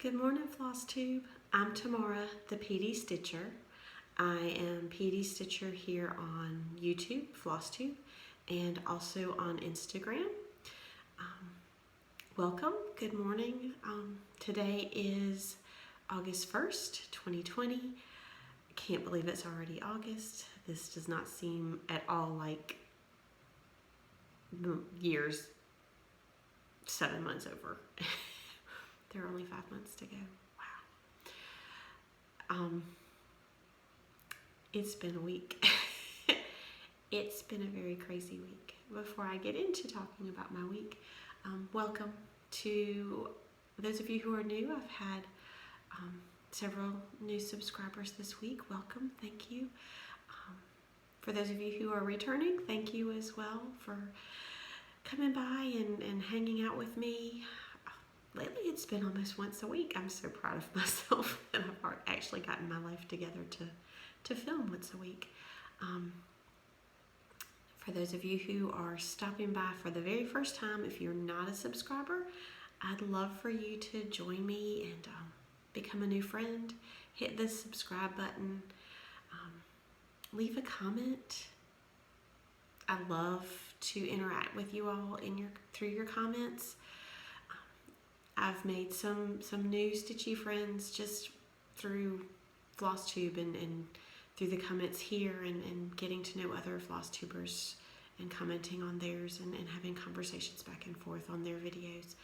Good morning, Flosstube. I'm Tamara, the PD Stitcher. I am PD Stitcher here on YouTube, Flosstube, and also on Instagram. Welcome. Good morning. Today is August 1st, 2020. I can't believe it's already August. This does not seem at all like the years 7 months over. There are only 5 months to go. Wow. It's been a week. It's been a very crazy week. Before I get into talking about my week, welcome to those of you who are new. I've had several new subscribers this week. Welcome. Thank you. For those of you who are returning, thank you as well for coming by and hanging out with me. Lately, it's been almost once a week. I'm so proud of myself that I've actually gotten my life together to film once a week. For those of you who are stopping by for the very first time, if you're not a subscriber, I'd love for you to join me and become a new friend. Hit the subscribe button. Leave a comment. I love to interact with you all through your comments. I've made some new stitchy friends just through Flosstube and through the comments here and getting to know other Flosstubers and commenting on theirs and having conversations back and forth on their videos.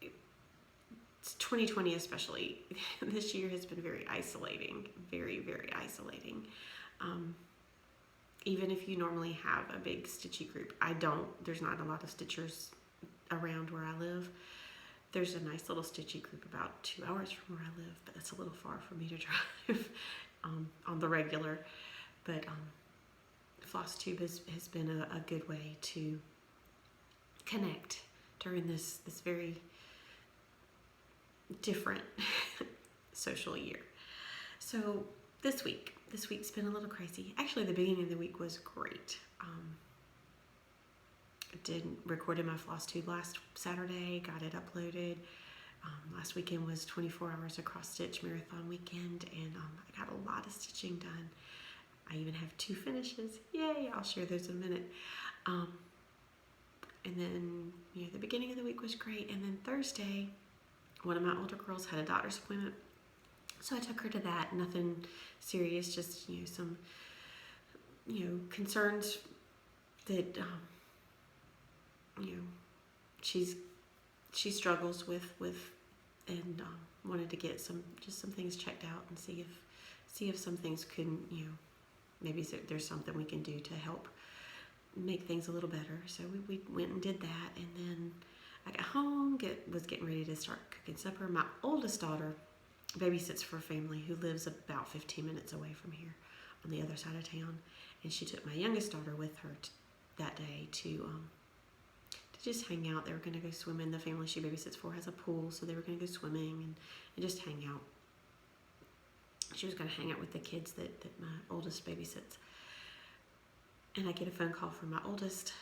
It's 2020 especially. This year has been very isolating, very, very isolating. Even if you normally have a big stitchy group, I don't. There's not a lot of stitchers around where I live. There's a nice little stitchy group about 2 hours from where I live, but that's a little far for me to drive on the regular. But Flosstube has been a good way to connect during this very different social year. So this week's been a little crazy. Actually, the beginning of the week was great. Recorded my Flosstube last Saturday, got it uploaded. Last weekend was 24 hours across stitch marathon weekend, and I got a lot of stitching done. I even have 2 finishes. Yay! I'll share those in a minute. And then, the beginning of the week was great. And then Thursday, one of my older girls had a doctor's appointment, so I took her to that. Nothing serious, just some concerns that she struggles with and wanted to get some things checked out and see if some things can maybe there's something we can do to help make things a little better. So we went and did that, and then I got home, was getting ready to start cooking supper. My oldest daughter babysits for a family who lives about 15 minutes away from here on the other side of town, and she took my youngest daughter with her that day to just hang out. They were going to go swimming. The family she babysits for has a pool, so they were going to go swimming and just hang out. She was going to hang out with the kids that my oldest babysits. And I get a phone call from my oldest.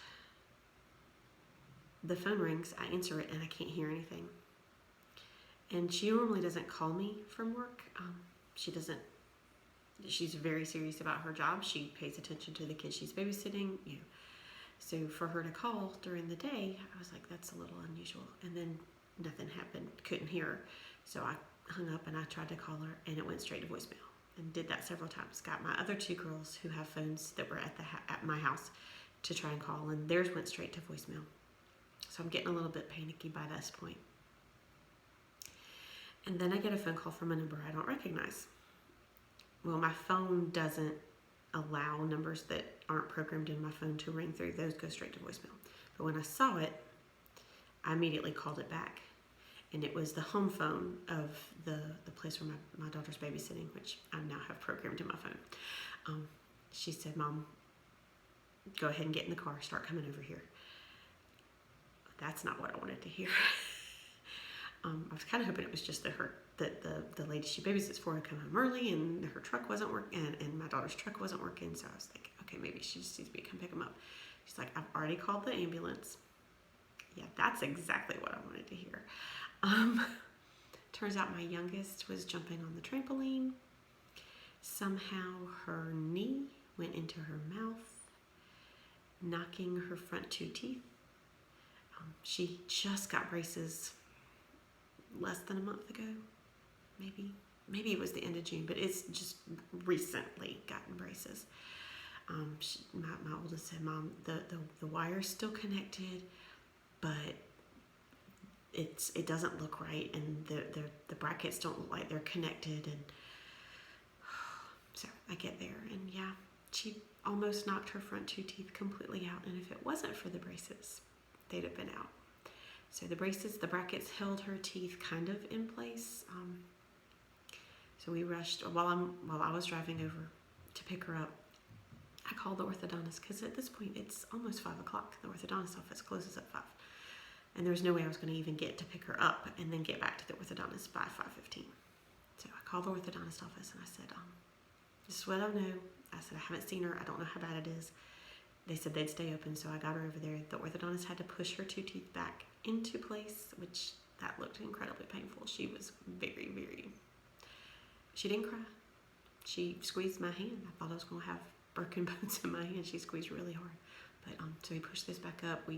The phone rings, I answer it, and I can't hear anything. And she normally doesn't call me from work. She's very serious about her job. She pays attention to the kids she's babysitting, So for her to call during the day, I was like, that's a little unusual. And then nothing happened, couldn't hear her. So I hung up and I tried to call her, and it went straight to voicemail, and did that several times. Got my other 2 girls who have phones that were at my house to try and call, and theirs went straight to voicemail. So I'm getting a little bit panicky by this point. And then I get a phone call from a number I don't recognize. Well, my phone doesn't allow numbers that aren't programmed in my phone to ring through. Those go straight to voicemail. But when I saw it, I immediately called it back. And it was the home phone of the place where my daughter's babysitting, which I now have programmed in my phone. She said, "Mom, go ahead and get in the car, start coming over here." That's not what I wanted to hear. I was kind of hoping it was just that the lady she babysits for had come home early and her truck wasn't working, and my daughter's truck wasn't working. So I was like, okay, maybe she just needs me to come pick them up. She's like, "I've already called the ambulance." Yeah, that's exactly what I wanted to hear. Turns out my youngest was jumping on the trampoline. Somehow her knee went into her mouth, knocking her front 2 teeth. She just got braces less than a month ago, maybe it was the end of June, but it's just recently gotten braces. My oldest said, "Mom, the wire's still connected, but it doesn't look right, and the brackets don't look like they're connected." And so I get there, and yeah, she almost knocked her front 2 teeth completely out, and if it wasn't for the braces, they'd have been out. So the brackets held her teeth kind of in place. So we rushed, while I was driving over to pick her up, I called the orthodontist, because at this point it's almost 5 o'clock. The orthodontist office closes at 5. And there was no way I was going to even get to pick her up and then get back to the orthodontist by 5:15. So I called the orthodontist office and I said, this is what I know. I said, I haven't seen her. I don't know how bad it is. They said they'd stay open, so I got her over there. The orthodontist had to push her 2 teeth back into place, which that looked incredibly painful. She was very, very... She didn't cry. She squeezed my hand. I thought I was going to have broken bones in my hand. She squeezed really hard. But so we pushed this back up.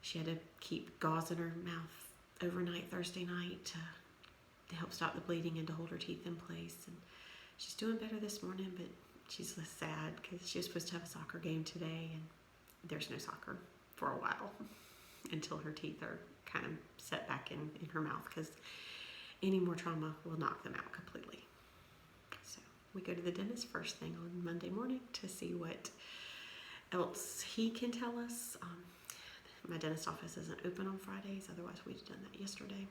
She had to keep gauze in her mouth overnight Thursday night to help stop the bleeding and to hold her teeth in place. And she's doing better this morning, but she's sad because she was supposed to have a soccer game today, and there's no soccer for a while until her teeth are kind of set back in her mouth, because any more trauma will knock them out completely. So we go to the dentist first thing on Monday morning to see what else he can tell us. My dentist office isn't open on Fridays, otherwise we'd have done that yesterday.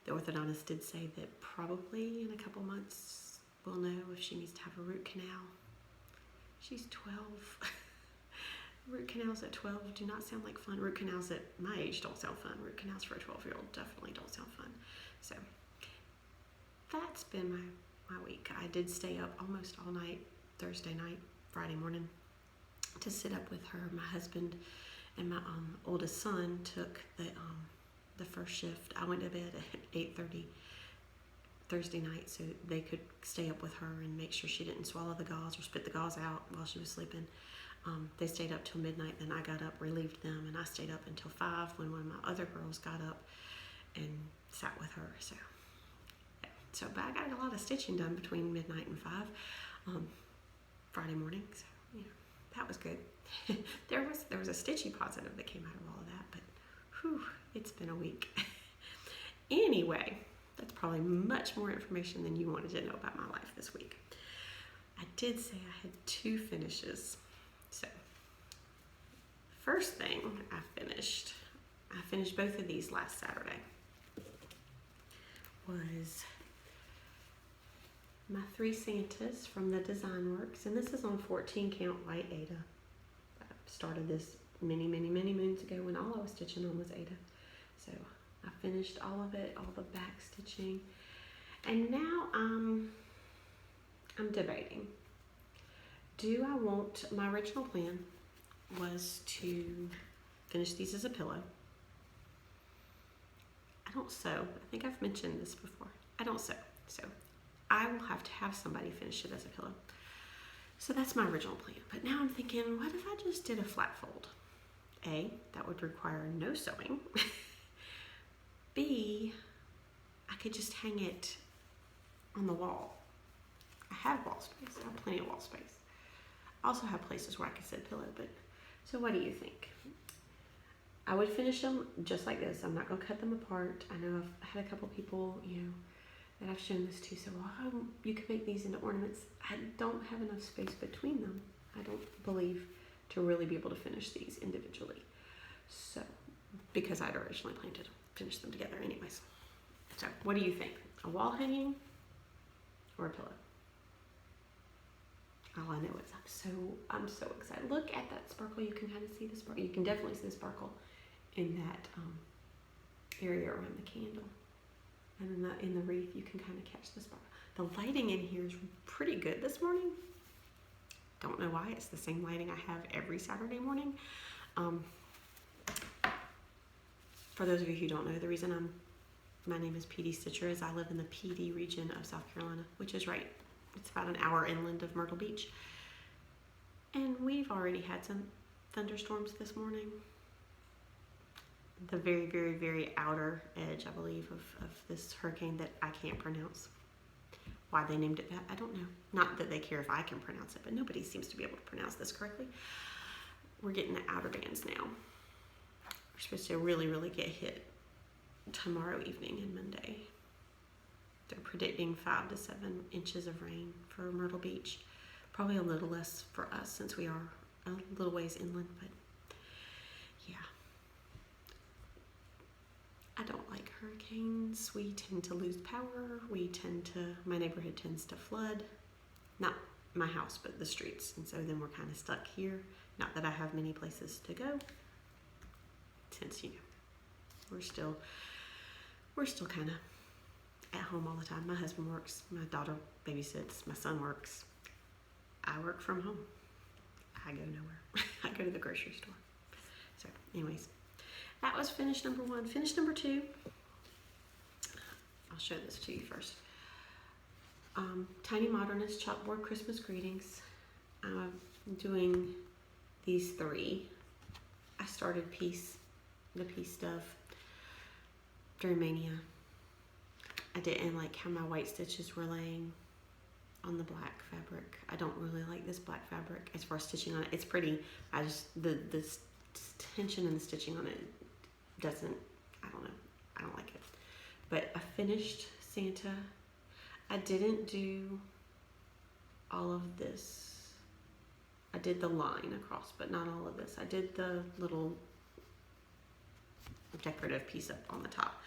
The orthodontist did say that probably in a couple months we'll know if she needs to have a root canal. She's 12. Root canals at 12 do not sound like fun. Root canals at my age don't sound fun. Root canals for a 12-year-old definitely don't sound fun. So that's been my week. I did stay up almost all night Thursday night, Friday morning to sit up with her. My husband and my oldest son took the first shift. I went to bed at 8:30 Thursday night so they could stay up with her and make sure she didn't swallow the gauze or spit the gauze out while she was sleeping. They stayed up till midnight, then I got up, relieved them, and I stayed up until 5 when one of my other girls got up and sat with her. But I got a lot of stitching done between midnight and 5 Friday morning, so that was good. there was a stitchy positive that came out of all of that, but whew, it's been a week. Anyway, that's probably much more information than you wanted to know about my life this week. I did say I had 2 finishes. So, first thing I finished both of these last Saturday, was my 3 Santas from the Design Works, and this is on 14 count white Aida. I started this many moons ago when all I was stitching on was Aida. So I finished all of it, all the back stitching, and now I'm debating. My original plan was to finish these as a pillow. I don't sew. I think I've mentioned this before. I don't sew, so I will have to have somebody finish it as a pillow. So that's my original plan. But now I'm thinking, what if I just did a flat fold? A, that would require no sewing. B, I could just hang it on the wall. I have wall space. I have plenty of wall space. I also have places where I can set a pillow, so what do you think? I would finish them just like this. I'm not going to cut them apart. I know I've had a couple people, that I've shown this to, so you can make these into ornaments. I don't have enough space between them, I don't believe, to really be able to finish these individually. So, because I'd originally planned to finish them together anyways. So, what do you think? A wall hanging or a pillow? All I know is I'm so excited. Look at that sparkle. You can kind of see the sparkle. You can definitely see the sparkle in that area around the candle. And then in the wreath, you can kind of catch the sparkle. The lighting in here is pretty good this morning. Don't know why. It's the same lighting I have every Saturday morning. For those of you who don't know, the reason I'm My name is PD Stitcher, as I live in the PD region of South Carolina, which is right. It's about an hour inland of Myrtle Beach. And we've already had some thunderstorms this morning. The very, very, very outer edge, I believe, of this hurricane that I can't pronounce. Why they named it that, I don't know. Not that they care if I can pronounce it, but nobody seems to be able to pronounce this correctly. We're getting the outer bands now. We're supposed to really, really get hit tomorrow evening and Monday. They're predicting 5 to 7 inches of rain for Myrtle Beach. Probably a little less for us since we are a little ways inland, but yeah. I don't like hurricanes. We tend to lose power. My neighborhood tends to flood. Not my house, but the streets. And so then we're kind of stuck here. Not that I have many places to go, since, we're still kind of at home all the time. My husband works, my daughter babysits, my son works. I work from home. I go nowhere. I go to the grocery store. So anyways, that was finish number 1. Finish number 2, I'll show this to you first. Tiny Modernist Chalkboard Christmas Greetings. I'm doing these 3. I started the piece stuff during Mania. I didn't like how my white stitches were laying on the black fabric. I don't really like this black fabric as far as stitching on it. It's pretty. I just, the tension and the stitching on it doesn't, I don't know. I don't like it. But I finished Santa. I didn't do all of this. I did the line across, but not all of this. I did the little decorative piece up on the top,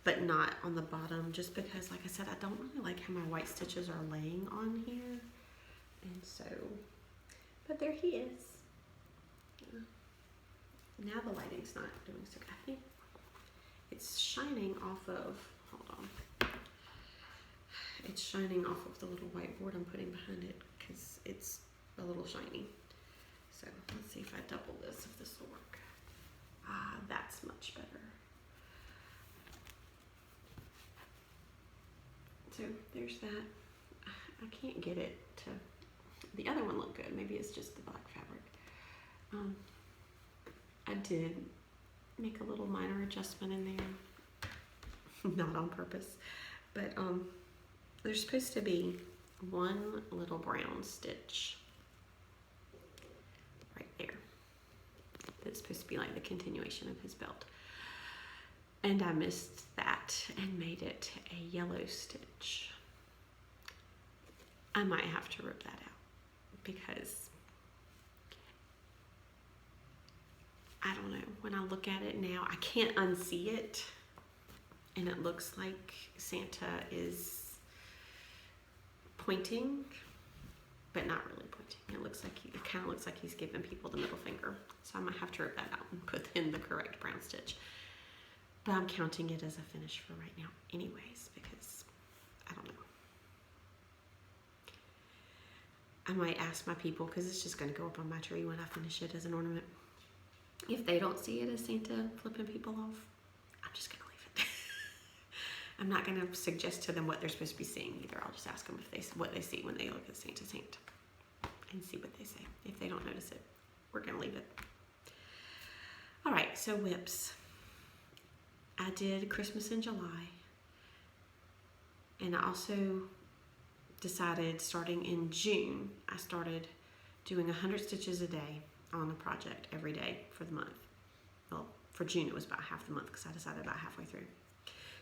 but not on the bottom, just because, like I said, I don't really like how my white stitches are laying on here. And so, but there he is. Now the lighting's not doing so good. I think it's shining off of, hold on. It's shining off of the little whiteboard I'm putting behind it because it's a little shiny. So let's see if I double this, if this will work. Ah, that's much better. So there's that. I can't get it to, the other one looked good. Maybe it's just the black fabric. I did make a little minor adjustment in there. Not on purpose, but there's supposed to be one little brown stitch right there. That's supposed to be like the continuation of his belt. And I missed that and made it a yellow stitch. I might have to rip that out because I don't know, when I look at it now, I can't unsee it. And it looks like Santa is pointing, but not really pointing. It kind of looks like he's giving people the middle finger. So I might have to rip that out and put in the correct brown stitch. But I'm counting it as a finish for right now anyways, because I don't know. I might ask my people, because it's just going to go up on my tree when I finish it as an ornament. If they don't see it as Santa flipping people off, I'm just going to leave it. I'm not going to suggest to them what they're supposed to be seeing either. I'll just ask them what they see when they look at Santa's hand and see what they say. If they don't notice it, we're going to leave it. All right, so whips. I did Christmas in July. And I also decided starting in June, I started doing 100 stitches a day on a project every day for the month. Well, for June it was about half the month because I decided about halfway through.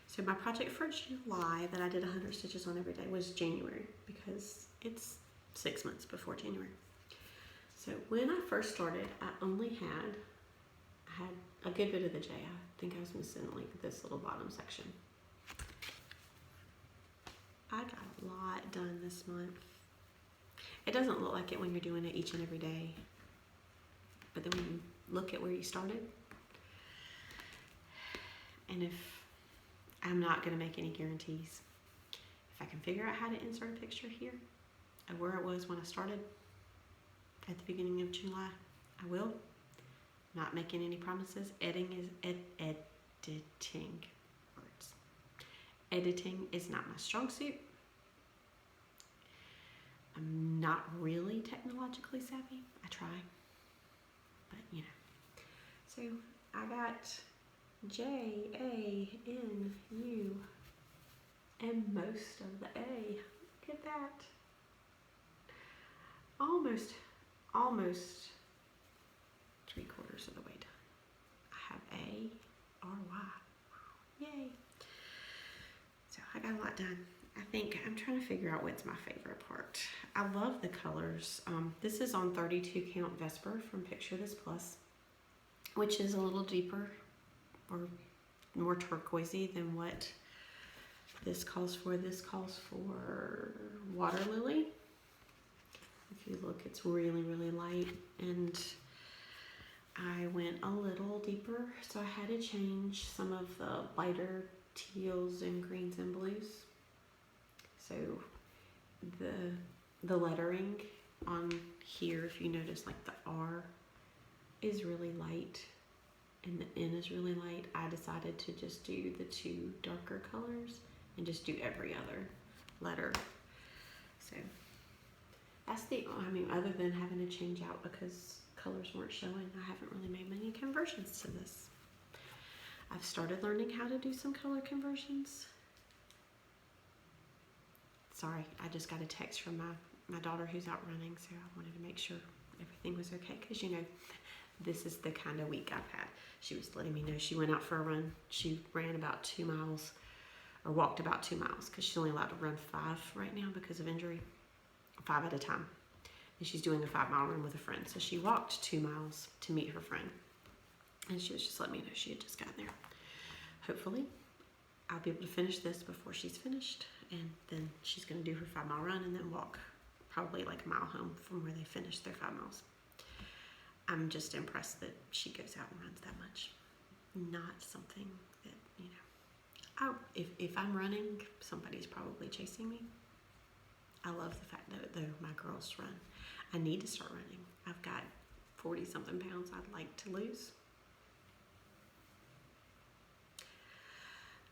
So my project for July that I did 100 stitches on every day was January, because it's 6 months before January. So when I first started, I had a good bit of the J. I think I was missing like this little bottom section. I got a lot done this month. It doesn't look like it when you're doing it each and every day, but then when you look at where you started, and if I'm not going to make any guarantees, if I can figure out how to insert a picture here of where it was when I started at the beginning of July, I will. Not making any promises. Editing words. editing is not my strong suit. I'm not really technologically savvy. I try, but you know. So I got J-A-N-U and most of the A. Look at that. Almost 3/4 of the way done. I have A-R-Y. Yay. So I got a lot done. I think I'm trying to figure out what's my favorite part. I love the colors. This is on 32 count Vesper from Picture This Plus, which is a little deeper or more turquoisey than what this calls for. This calls for Water Lily. If you look, it's really, really light, and I went a little deeper, so I had to change some of the lighter teals and greens and blues. So the lettering on here, if you notice, like the R is really light and the N is really light. I decided to just do the 2 darker colors and just do every other letter. So that's other than having to change out because colors weren't showing, I haven't really made many conversions to this. I've started learning how to do some color conversions. Sorry, I just got a text from my daughter who's out running, so I wanted to make sure everything was okay, because you know, this is the kind of week I've had. She was letting me know she went out for a run. She ran about 2 miles, or walked about 2 miles, because she's only allowed to run 5 right now because of injury, 5 at a time. And she's doing a 5-mile run with a friend. So she walked 2 miles to meet her friend. And she was just letting me know she had just gotten there. Hopefully, I'll be able to finish this before she's finished. And then she's going to do her 5-mile run and then walk probably like a mile home from where they finished their 5 miles. I'm just impressed that she goes out and runs that much. Not something that, you know, if I'm running, somebody's probably chasing me. I love the fact that though my girls run. I need to start running. I've got 40-something pounds I'd like to lose.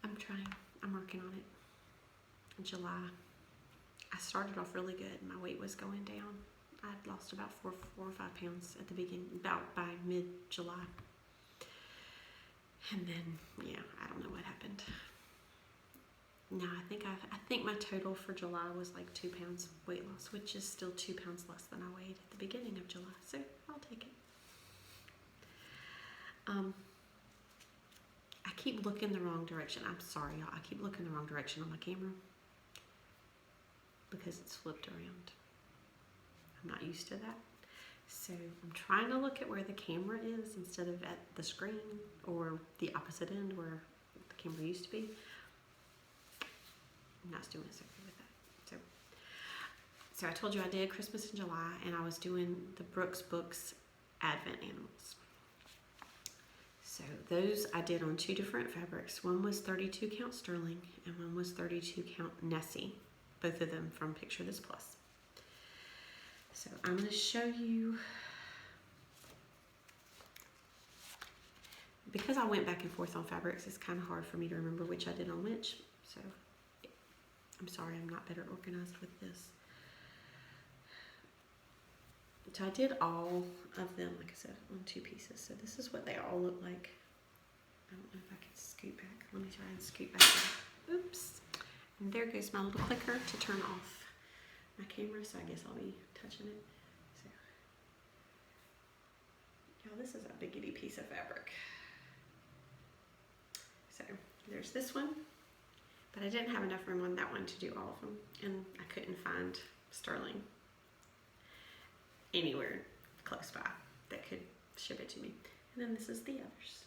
I'm trying. I'm working on it. In July, I started off really good. My weight was going down. I'd lost about 4 or 5 pounds at the beginning, about by mid-July. And then, yeah, I don't know what happened. No, I think my total for July was like 2 pounds weight loss, which is still 2 pounds less than I weighed at the beginning of July. So I'll take it. I keep looking the wrong direction. I'm sorry, y'all. I keep looking the wrong direction on my camera because it's flipped around. I'm not used to that. So I'm trying to look at where the camera is instead of at the screen or the opposite end where the camera used to be. I'm not doing so good with that. So I told you I did Christmas in July, and I was doing the Brooks Books Advent Animals. So those I did on 2 different fabrics. One was 32 count sterling and one was 32 count Nessie, both of them from Picture This Plus. So I'm going to show you, because I went back and forth on fabrics, it's kind of hard for me to remember which I did on which. So I'm sorry, I'm not better organized with this. So I did all of them, like I said, on 2 pieces. So this is what they all look like. I don't know if I can scoot back. Let me try and scoot back. Oops. And there goes my little clicker to turn off my camera. So I guess I'll be touching it. So, y'all, this is a biggity piece of fabric. So there's this one. But I didn't have enough room on that one to do all of them. And I couldn't find sterling anywhere close by that could ship it to me. And then this is the others.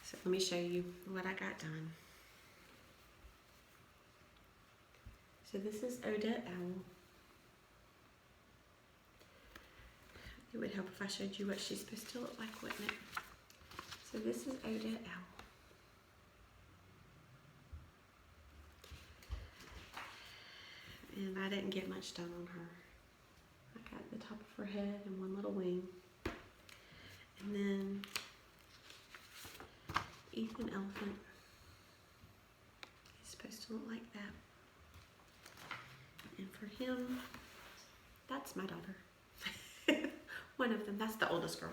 So let me show you what I got done. So this is Odette Owl. It would help if I showed you what she's supposed to look like, wouldn't it? So this is Odette Owl. And I didn't get much done on her. I got the top of her head and one little wing. And then Ethan elephant. He's supposed to look like that. And for him, that's my daughter. One of them. That's the oldest girl.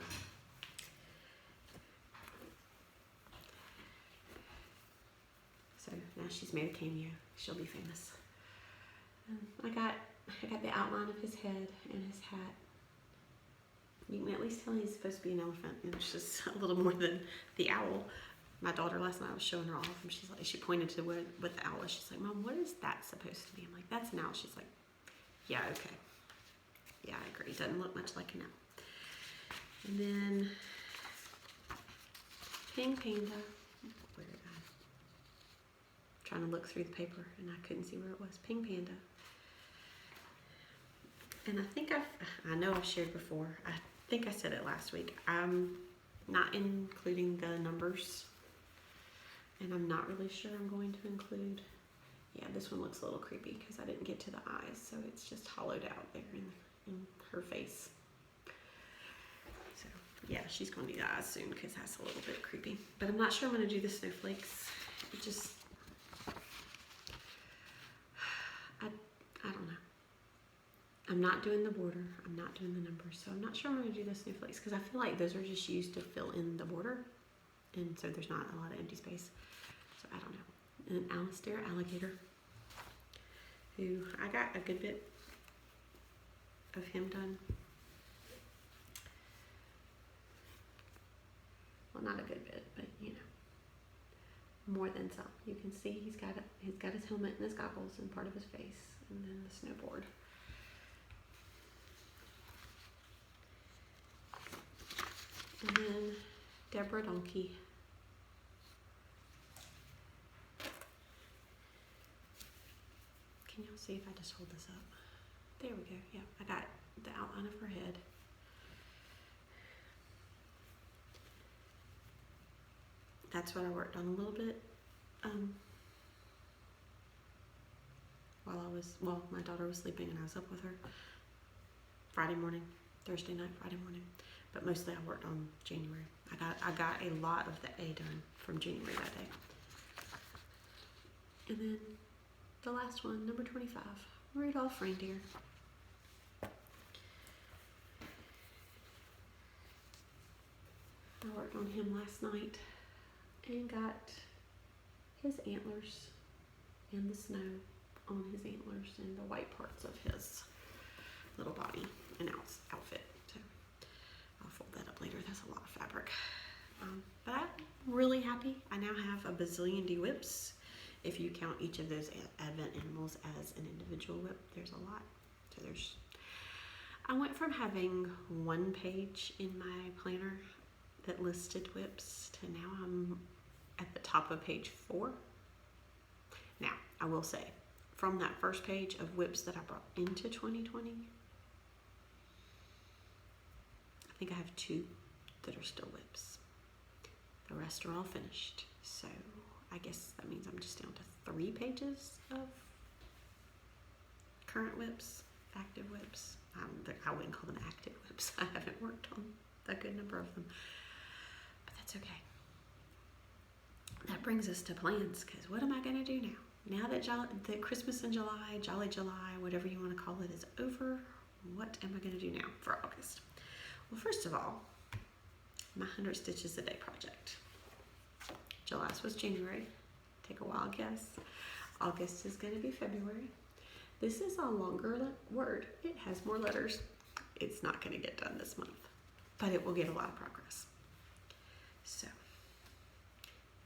So now she's made a cameo. She'll be famous. I got the outline of his head and his hat. You can at least tell he's supposed to be an elephant, and it's just a little more than the owl. My daughter last night, I was showing her off, and she's like, she pointed to what the owl is. She's like, Mom, what is that supposed to be? I'm like, that's an owl. She's like, yeah, okay. Yeah, I agree. It doesn't look much like an owl. And then Pink Panda. Where did I? Trying to look through the paper, and I couldn't see where it was. Pink Panda. And I know I've shared before. I think I said it last week. I'm not including the numbers. And I'm not really sure I'm going to include, yeah, this one looks a little creepy because I didn't get to the eyes, so it's just hollowed out there in her face. So yeah, she's going to need eyes soon because that's a little bit creepy. But I'm not sure I'm going to do the snowflakes. It just, I don't know. I'm not doing the border. I'm not doing the numbers, so I'm not sure I'm going to do the snowflakes because I feel like those are just used to fill in the border, and so there's not a lot of empty space. So I don't know. And Alistair Alligator, who I got a good bit of him done. Well, not a good bit, but you know, more than some. You can see he's got his helmet and his goggles and part of his face, and then the snowboard. And then Deborah Donkey. Can y'all see if I just hold this up? There we go. Yeah, I got the outline of her head. That's what I worked on a little bit. While my daughter was sleeping and I was up with her. Thursday night, Friday morning. But mostly I worked on January. I got a lot of the A done from January that day. And then the last one, number 25, Rudolph Reindeer. I worked on him last night and got his antlers and the snow on his antlers and the white parts of his little body and outfit. So I'll fold that up later. That's a lot of fabric. But I'm really happy. I now have a bazillion D-whips. If you count each of those Advent animals as an individual whip, there's a lot. So I went from having one page in my planner that listed whips to now I'm at the top of page 4. Now, I will say, from that first page of whips that I brought into 2020, I think I have 2 that are still whips. The rest are all finished. So I guess that means I'm just down to 3 pages of current whips, active whips. I wouldn't call them active whips. I haven't worked on a good number of them. But that's okay. That brings us to plans, because what am I going to do now? Now that Christmas in July, Jolly July, whatever you want to call it, is over, what am I going to do now for August? Well, first of all, my 100 Stitches a Day project. July's was January. Take a wild guess. August is going to be February. This is a longer word. It has more letters. It's not going to get done this month, but it will get a lot of progress. So,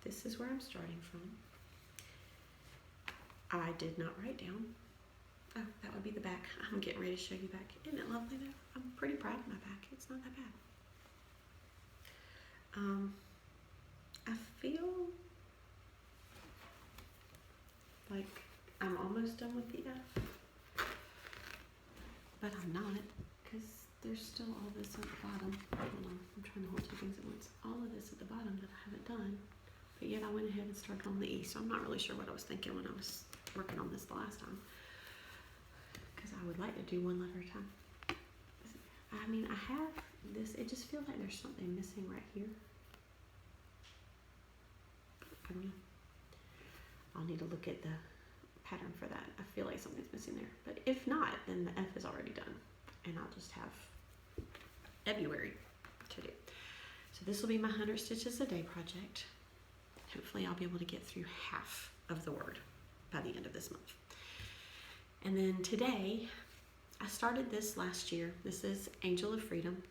this is where I'm starting from. I did not write down. Oh, that would be the back. I'm getting ready to show you back. Isn't it lovely though? I'm pretty proud of my back. It's not that bad. I feel like I'm almost done with the F, but I'm not, because there's still all this at the bottom. Hold on, I'm trying to hold 2 things at once. All of this at the bottom that I haven't done, but yet I went ahead and started on the E, so I'm not really sure what I was thinking when I was working on this the last time, because I would like to do 1 letter at a time. I mean, I have this, it just feels like there's something missing right here. I'll need to look at the pattern for that. I feel like something's missing there, but if not, then the F is already done, and I'll just have February to do. So this will be my 100 stitches a day project. Hopefully I'll be able to get through half of the word by the end of this month. And then today, I started this last year. This is Angel of Freedom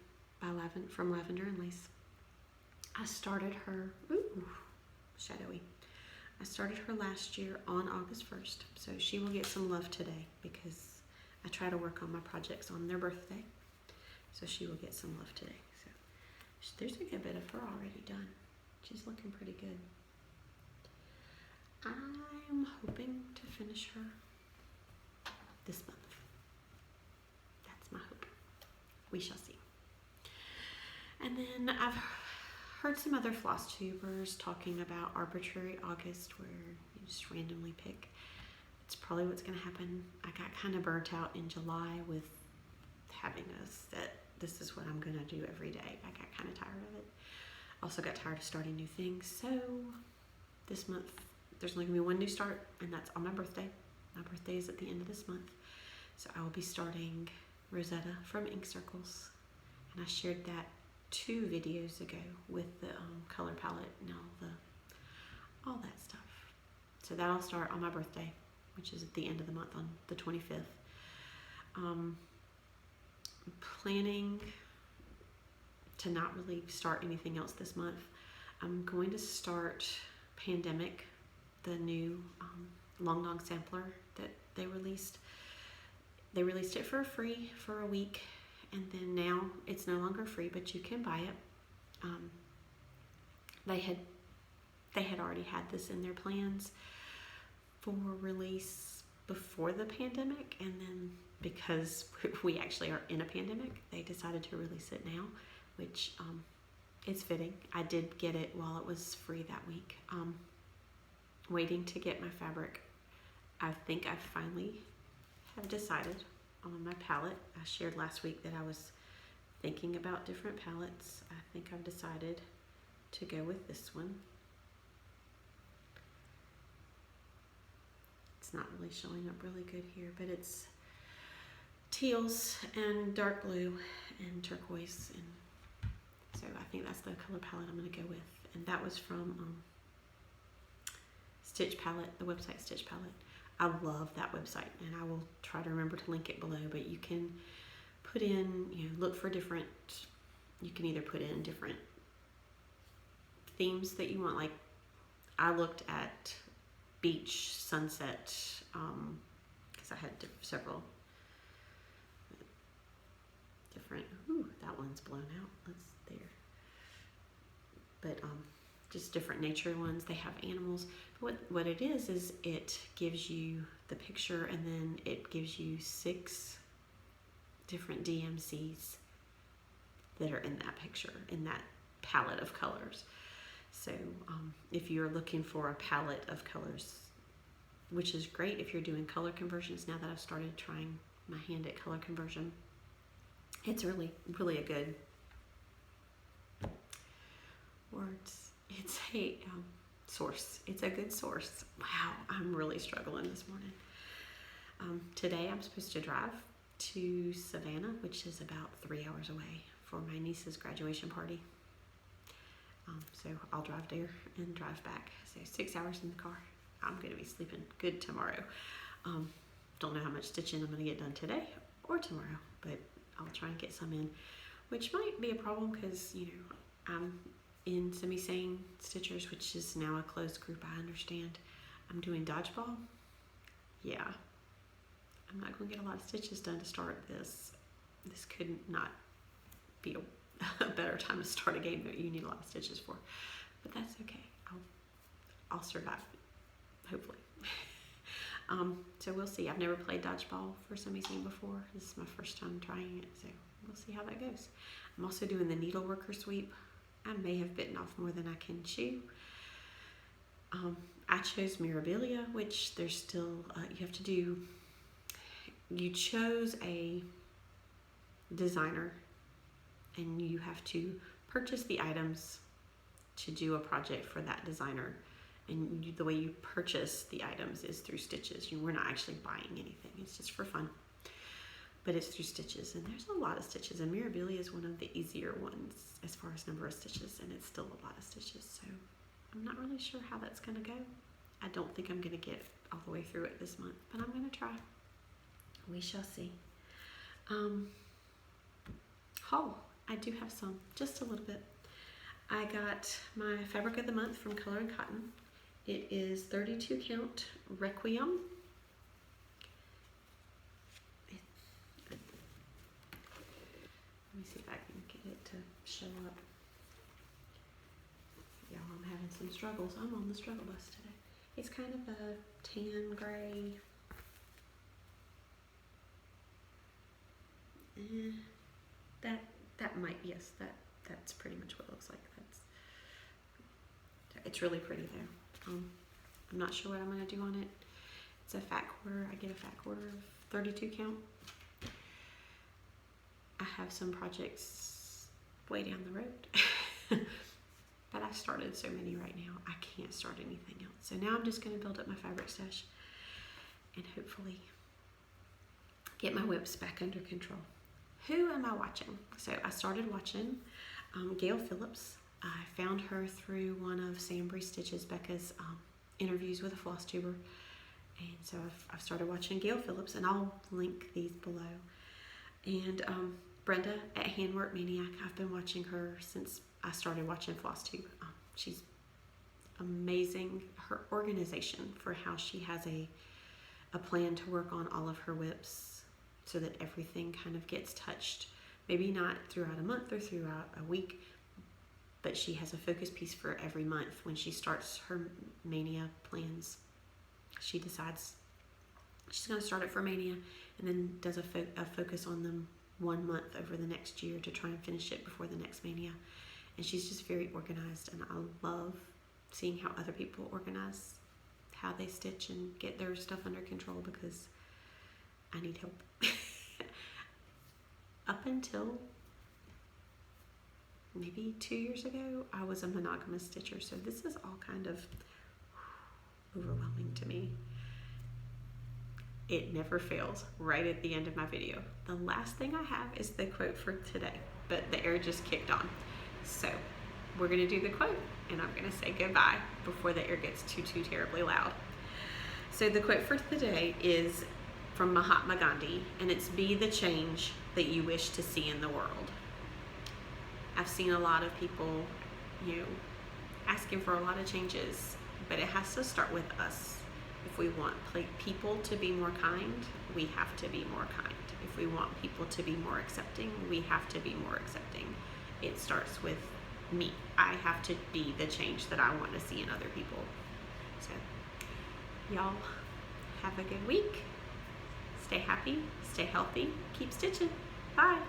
by from Lavender and Lace. I started her, shadowy. I started her last year on August 1st, so she will get some love today because I try to work on my projects on their birthday. So she will get some love today. So there's a good bit of her already done. She's looking pretty good. I'm hoping to finish her this month. That's my hope. We shall see. And then I've heard some other Flosstubers talking about arbitrary August, where you just randomly pick. It's probably what's going to happen. I got kind of burnt out in July with having a set. This is what I'm going to do every day. I got kind of tired of it. Also got tired of starting new things. So this month, there's only going to be one new start, and that's on my birthday. My birthday is at the end of this month. So I will be starting Rosetta from Ink Circles. And I shared that 2 videos ago with the color palette and all that stuff. So that'll start on my birthday, which is at the end of the month on the 25th. I'm planning to not really start anything else this month. I'm going to start Pandemic, the new long dong sampler that they released. They released it for free for a week, and then now it's no longer free, but you can buy it. They had already had this in their plans for release before the pandemic, and then because we actually are in a pandemic, they decided to release it now, which is fitting. I did get it while it was free that week. Waiting to get my fabric. I think I finally have decided on my palette. I shared last week that I was thinking about different palettes. I think I've decided to go with this one. It's not really showing up really good here, but it's teals and dark blue and turquoise, and so I think that's the color palette I'm going to go with. And that was from Stitch Palette, the website Stitch Palette. I love that website, and I will try to remember to link it below, but you can put in, look for different, you can either put in different themes that you want. Like I looked at beach, sunset, because I had several different, that one's blown out, that's there. But just different nature ones. They have animals. But what it is it gives you the picture, and then it gives you 6 different DMCs that are in that picture, in that palette of colors. So if you're looking for a palette of colors, which is great if you're doing color conversions, now that I've started trying my hand at color conversion, it's really, really a good words. It's a source. It's a good source. Wow, I'm really struggling this morning. Today I'm supposed to drive to Savannah, which is about 3 hours away, for my niece's graduation party. So I'll drive there and drive back. So 6 hours in the car. I'm going to be sleeping good tomorrow. Don't know how much stitching I'm going to get done today or tomorrow, but I'll try and get some in, which might be a problem because, I'm in Semi-Sane Stitchers, which is now a closed group, I understand. I'm doing dodgeball. Yeah. I'm not going to get a lot of stitches done to start this. This could not be a better time to start a game that you need a lot of stitches for. But that's okay. I'll survive, hopefully. So we'll see. I've never played dodgeball for Semi-Sane before. This is my first time trying it, so we'll see how that goes. I'm also doing the needleworker sweep. I may have bitten off more than I can chew. I chose Mirabilia, which there's still, you chose a designer, and you have to purchase the items to do a project for that designer, And the way you purchase the items is through Stitches. We're not actually buying anything. It's just for fun. But it's through Stitches. And there's a lot of stitches. And Mirabilia is one of the easier ones as far as number of stitches. And it's still a lot of stitches. So I'm not really sure how that's going to go. I don't think I'm going to get all the way through it this month. But I'm going to try. We shall see. Haul. I do have some. Just a little bit. I got my fabric of the month from Color and Cotton. It is 32 count Requiem. Let me see if I can get it to show up. Y'all, I'm having some struggles. I'm on the struggle bus today. It's kind of a tan gray. That might, yes, that's pretty much what it looks like. It's really pretty though. I'm not sure what I'm going to do on it. It's a fat quarter. I get a fat quarter of 32 count. I have some projects way down the road. But I started so many right now. I can't start anything else. So now I'm just going to build up my fabric stash and hopefully get my whips back under control. Who am I watching? So I started watching Gail Phillips. I found her through one of Sambry Stitches, Becca's interviews with a Flosstuber. And so I've started watching Gail Phillips, and I'll link these below. And Brenda at Handwork Maniac, I've been watching her since I started watching Flosstube. She's amazing. Her organization for how she has a plan to work on all of her whips so that everything kind of gets touched. Maybe not throughout a month or throughout a week, but she has a focus piece for every month. When she starts her Mania plans, she decides she's going to start it for Mania and then does a focus on them 1 month over the next year to try and finish it before the next Mania. And she's just very organized, and I love seeing how other people organize, how they stitch and get their stuff under control, because I need help. Up until maybe 2 years ago, I was a monogamous stitcher, so this is all kind of overwhelming to me. It never fails right at the end of my video. The last thing I have is the quote for today, but the air just kicked on. So we're gonna do the quote, and I'm gonna say goodbye before the air gets too terribly loud. So the quote for today is from Mahatma Gandhi, and it's "Be the change that you wish to see in the world." I've seen a lot of people, asking for a lot of changes, but it has to start with us. If we want people to be more kind, we have to be more kind. If we want people to be more accepting, we have to be more accepting. It starts with me. I have to be the change that I want to see in other people. So, y'all, have a good week. Stay happy, stay healthy, keep stitching. Bye.